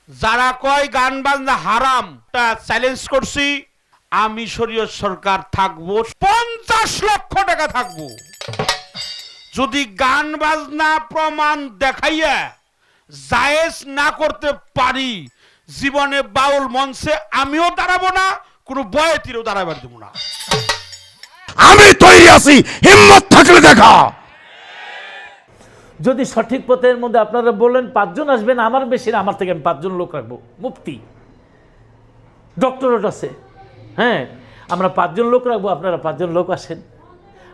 যারা কয় গান বাজনা হারাম তা চ্যালেঞ্জ করছি। আমি শরীয়ত সরকার থাকবো, 50 লক্ষ টাকা থাকবো। যদি গান বাজনা প্রমাণ দেখাইয়া জায়েজ না করতে পারি, জীবনে বাউল মঞ্চে আমিও দাঁড়াবো না, কোনো বয়াতিরও দাঁড়াবার দেবো না। আমি তৈরি আছি, হিম্মত থাকলে দেখা। যদি সঠিক পথের মধ্যে আপনারা বললেন 5 জন আসবেন, আমার বেশি না, আমার থেকে আমি 5 জন লোক রাখবো। মুফতি ডক্টরেট আছে, হ্যাঁ, আমরা 5 জন লোক রাখবো, আপনারা 5 জন লোক আসেন।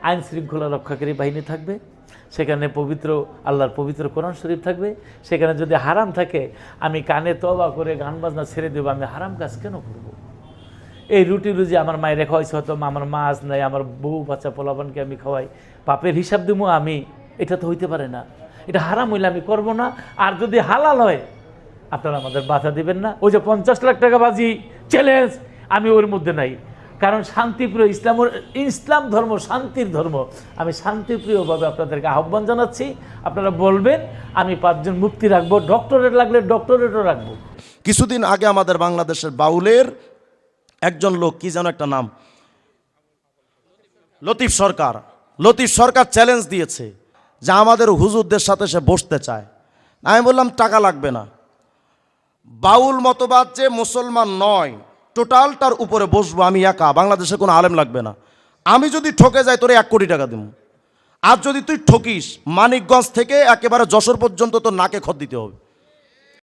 আইন শৃঙ্খলা রক্ষাকারী বাহিনী থাকবে, সেখানে পবিত্র আল্লাহর পবিত্র কোরআন শরীফ থাকবে। সেখানে যদি হারাম থাকে, আমি কানে তওবা করে গান বাজনা ছেড়ে দেবো। আমি হারাম কাজ কেন করব? এই রুটি রুজি আমার মায়ের রেখা হয়েছে, হয়তো আমার মাছ নাই, আমার বউ বাচ্চা পোলাপানকে আমি খাওয়াই, পাপের হিসাব দেবো আমি? এটা তো হইতে পারে না। এটা হারাম হইলে আমি করব না। আর যদি হালাল হয়, আপনারা আমাদের বাধা দিবেন না। ওই যে 50 লাখ টাকা বাজি চ্যালেঞ্জ, আমি ওর মধ্যে নাই। কারণ শান্তিপ্রিয় ইসলাম ধর্ম শান্তির ধর্ম। আমি শান্তিপ্রিয়ভাবে আপনাদেরকে আহ্বান জানাচ্ছি। আপনারা বলবেন, আমি 5 জন মুফতি রাখবো, ডক্টরেট লাগলে ডক্টরেটও রাখবো। কিছুদিন আগে আমাদের বাংলাদেশের বাউলের একজন লোক, কি যেন একটা নাম, লতিফ সরকার চ্যালেঞ্জ দিয়েছে যে আমাদের হুজুরদের সাথে সে বসতে চায়। আমি বললাম টাকা লাগবে না, বাউল মতবাদ যে মুসলমান নয় টোটালটার উপরে বসবো আমি একা, বাংলাদেশে কোনো আলেম লাগবে না। আমি যদি ঠকে যাই তোরে 1 কোটি টাকা দিব। আর যদি তুই ঠকিস, মানিকগঞ্জ থেকে একেবারে যশোর পর্যন্ত তোর নাকে খত দিতে হবে।